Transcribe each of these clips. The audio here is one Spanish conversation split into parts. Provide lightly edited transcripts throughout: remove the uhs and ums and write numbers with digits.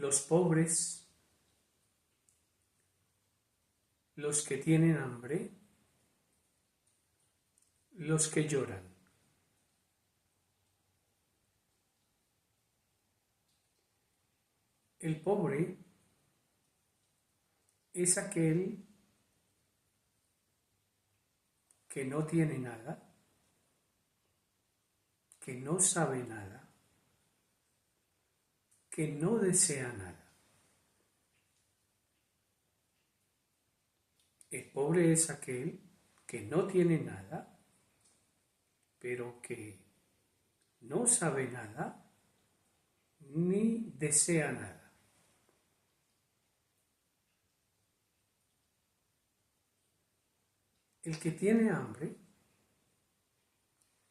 los pobres, los que tienen hambre, los que lloran. El pobre es aquel que no tiene nada, que no sabe nada, que no desea nada. El pobre es aquel que no tiene nada, pero que no sabe nada, ni desea nada. El que tiene hambre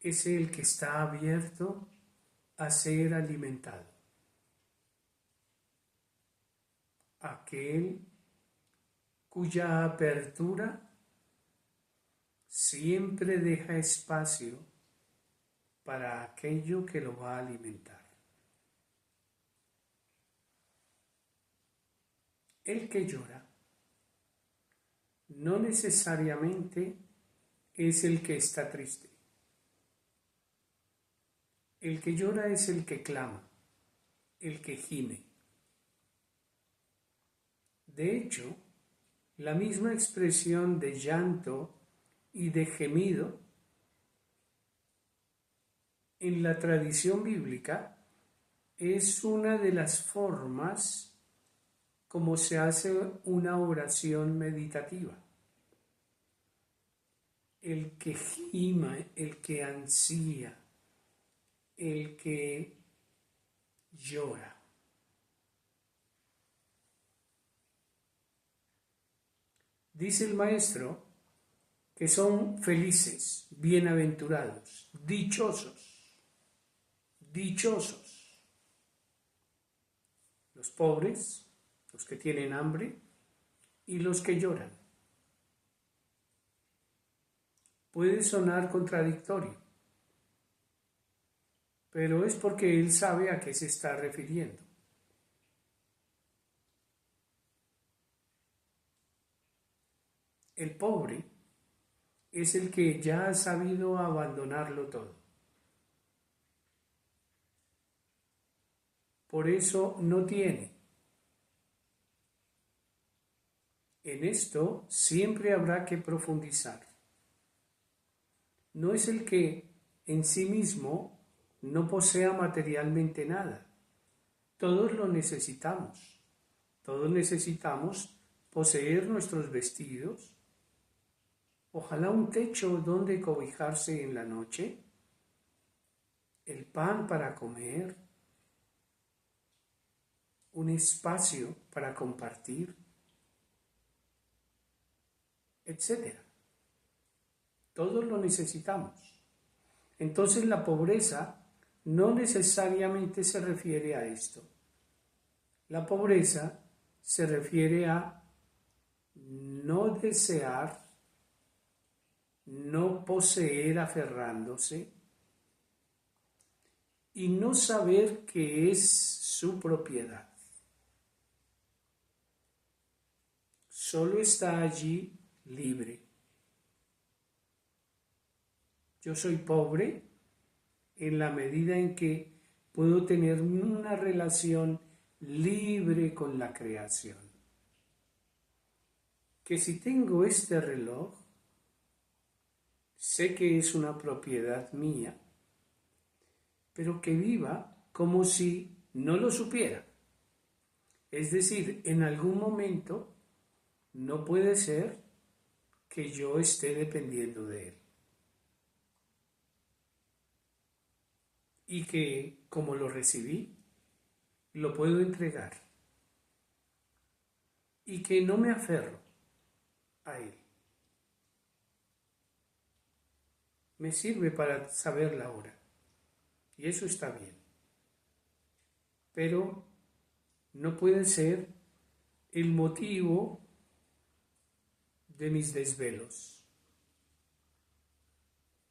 es el que está abierto a ser alimentado. Aquel cuya apertura siempre deja espacio para aquello que lo va a alimentar. El que llora no necesariamente es el que está triste. El que llora es el que clama, el que gime. De hecho, la misma expresión de llanto y de gemido en la tradición bíblica es una de las formas como se hace una oración meditativa. El que gima, el que ansía, el que llora. Dice el maestro que son felices, bienaventurados, dichosos, dichosos. Los pobres, los que tienen hambre y los que lloran. Puede sonar contradictorio, pero es porque él sabe a qué se está refiriendo. El pobre es el que ya ha sabido abandonarlo todo. Por eso no tiene. En esto siempre habrá que profundizar. No es el que en sí mismo no posea materialmente nada. Todos lo necesitamos. Todos necesitamos poseer nuestros vestidos, ojalá un techo donde cobijarse en la noche, el pan para comer, un espacio para compartir, etc. Todos lo necesitamos. Entonces la pobreza no necesariamente se refiere a esto. La pobreza se refiere a no desear, no poseer aferrándose y no saber que es su propiedad. Solo está allí libre. Yo soy pobre en la medida en que puedo tener una relación libre con la creación. Que si tengo este reloj, sé que es una propiedad mía, pero que viva como si no lo supiera. Es decir, en algún momento no puede ser que yo esté dependiendo de él. Y que, como lo recibí, lo puedo entregar. Y que no me aferro a él. Me sirve para saber la hora. Y eso está bien. Pero no puede ser el motivo de mis desvelos.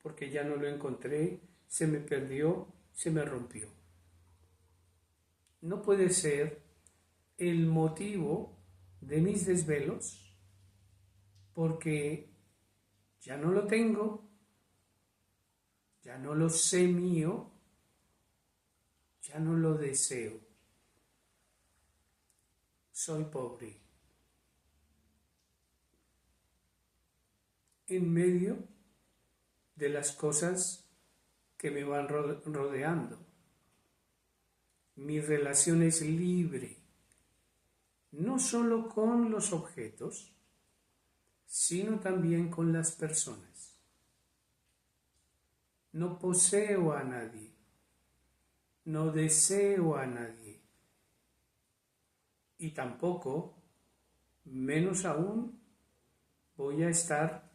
Porque ya no lo encontré, se me perdió, se me rompió. No puede ser el motivo de mis desvelos, porque ya no lo tengo, ya no lo sé mío, ya no lo deseo. Soy pobre. En medio de las cosas que me van rodeando. Mi relación es libre, no solo con los objetos, sino también con las personas. No poseo a nadie, no deseo a nadie, y tampoco, menos aún, voy a estar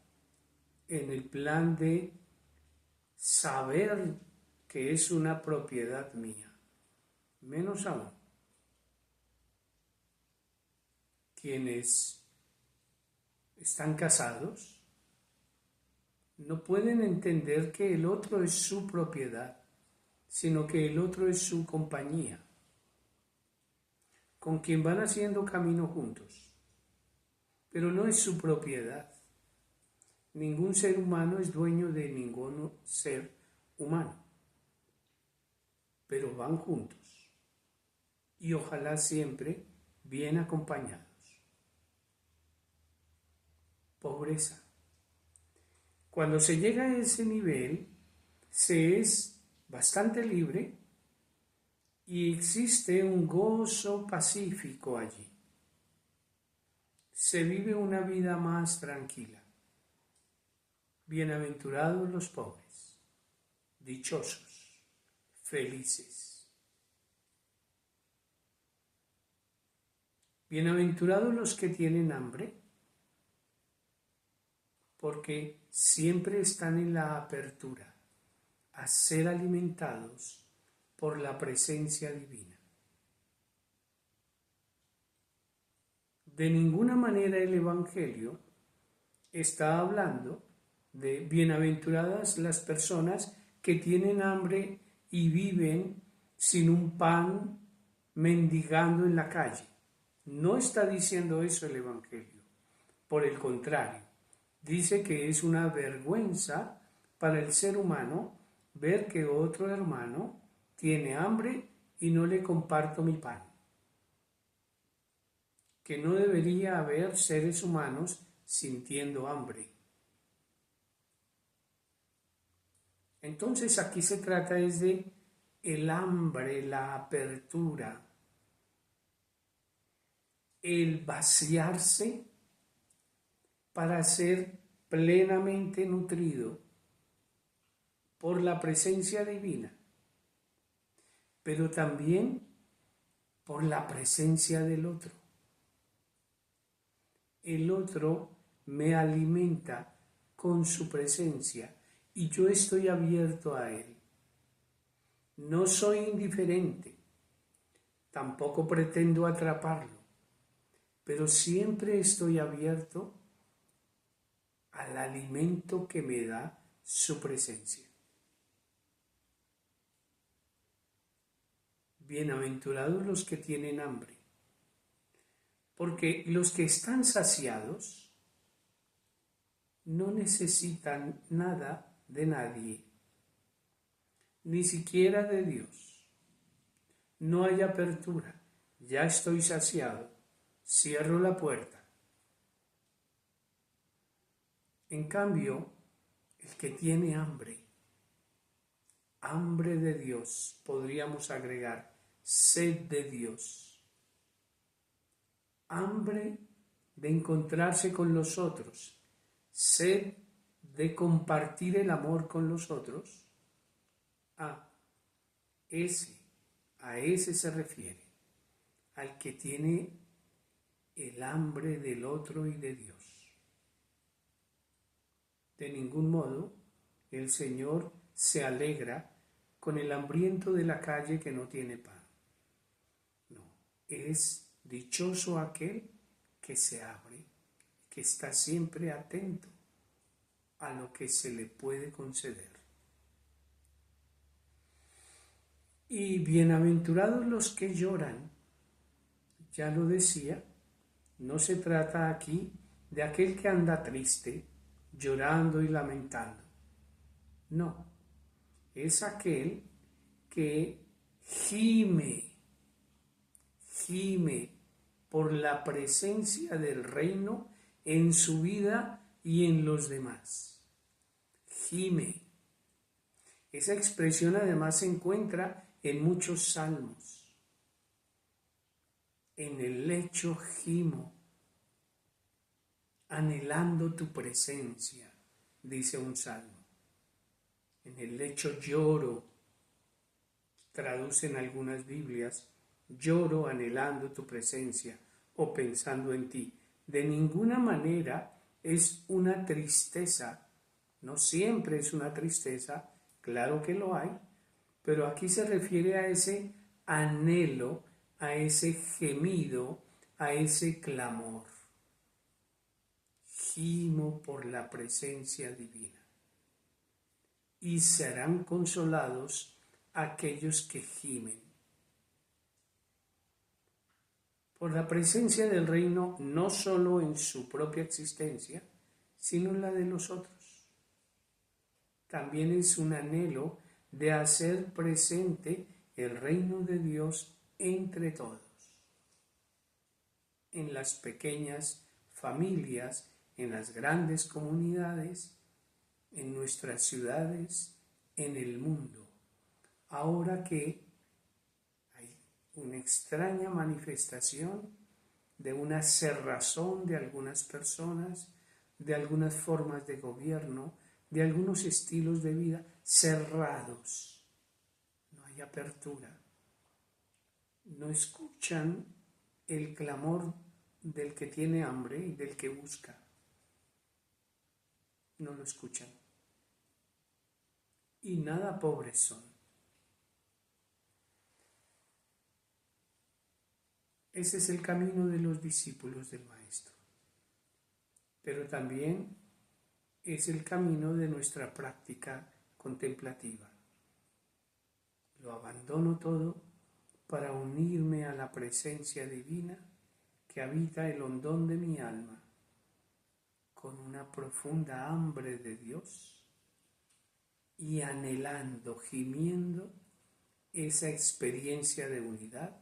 en el plan de saber que es una propiedad mía, menos aún. Quienes están casados no pueden entender que el otro es su propiedad, sino que el otro es su compañía, con quien van haciendo camino juntos, pero no es su propiedad. Ningún ser humano es dueño de ningún ser humano, pero van juntos y ojalá siempre bien acompañados. Pobreza. Cuando se llega a ese nivel, se es bastante libre y existe un gozo pacífico allí. Se vive una vida más tranquila. Bienaventurados los pobres, dichosos, felices. Bienaventurados los que tienen hambre, porque siempre están en la apertura a ser alimentados por la presencia divina. De ninguna manera el Evangelio está hablando de bienaventuradas las personas que tienen hambre y viven sin un pan, mendigando en la calle. No está diciendo eso el Evangelio. Por el contrario, dice que es una vergüenza para el ser humano ver que otro hermano tiene hambre y no le comparto mi pan. Que no debería haber seres humanos sintiendo hambre. Entonces aquí se trata es de el hambre, la apertura, el vaciarse para ser plenamente nutrido por la presencia divina, pero también por la presencia del otro. El otro me alimenta con su presencia y yo estoy abierto a él. No soy indiferente, tampoco pretendo atraparlo, pero siempre estoy abierto al alimento que me da su presencia. Bienaventurados los que tienen hambre, porque los que están saciados no necesitan nada de nadie, ni siquiera de Dios. No hay apertura, ya estoy saciado, cierro la puerta. En cambio, el que tiene hambre de Dios, podríamos agregar, sed de Dios, hambre de encontrarse con los otros, sed de compartir el amor con los otros, a ese se refiere, al que tiene el hambre del otro y de Dios. De ningún modo el Señor se alegra con el hambriento de la calle que no tiene pan. No, es dichoso aquel que se abre, que está siempre atento a lo que se le puede conceder. Y bienaventurados los que lloran, Ya lo decía, no se trata aquí de aquel que anda triste, llorando y lamentando. No, es aquel que gime, gime por la presencia del reino en su vida y en los demás. Gime. Esa expresión además se encuentra en muchos salmos. En el lecho gimo, anhelando tu presencia, dice un salmo. En el lecho lloro, traducen algunas Biblias, lloro anhelando tu presencia o pensando en ti. De ninguna manera es una tristeza, no siempre es una tristeza, claro que lo hay, pero aquí se refiere a ese anhelo, a ese gemido, a ese clamor. Gimo por la presencia divina. Y serán consolados aquellos que gimen. Por la presencia del reino no solo en su propia existencia, sino en la de los otros. También es un anhelo de hacer presente el reino de Dios entre todos, en las pequeñas familias, en las grandes comunidades, en nuestras ciudades, en el mundo. Ahora que hay una extraña manifestación de una cerrazón de algunas personas, de algunas formas de gobierno, de algunos estilos de vida cerrados. No hay apertura. No escuchan el clamor del que tiene hambre y del que busca. No lo escuchan. Y nada pobres son. Ese es el camino de los discípulos del Maestro. Pero también es el camino de nuestra práctica contemplativa. Lo abandono todo para unirme a la presencia divina que habita el hondón de mi alma, con una profunda hambre de Dios y anhelando, gimiendo esa experiencia de unidad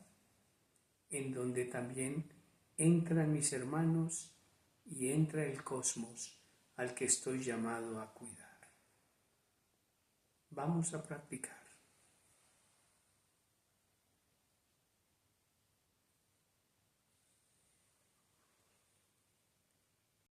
en donde también entran mis hermanos y entra el cosmos al que estoy llamado a cuidar. Vamos a practicar.